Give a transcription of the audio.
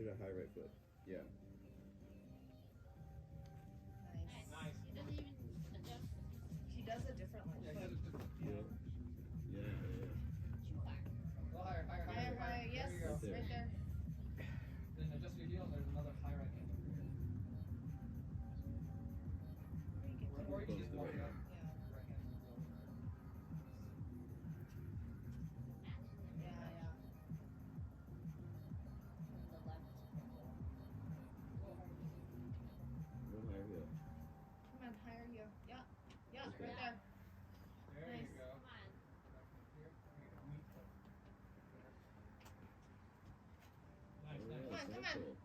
a high right foot. Yeah. Nice. Nice. He doesn't even adjust. He does it differently. Yeah, he does it different. Yeah. Go higher, higher, higher, Higher, higher. Yes. There you go. Right there. Right there. Then adjust your heel and there's another high right hand over here. Where you get to? Or you can just walk it up. Yeah. Right hand. Yeah, yeah. The left. One higher heel. Come on, higher you. Yeah. Yeah, Okay. right there. There Nice. you go. Come on. Here. Meet foot. Nice, Oh, nice. Come on, so come on. cool.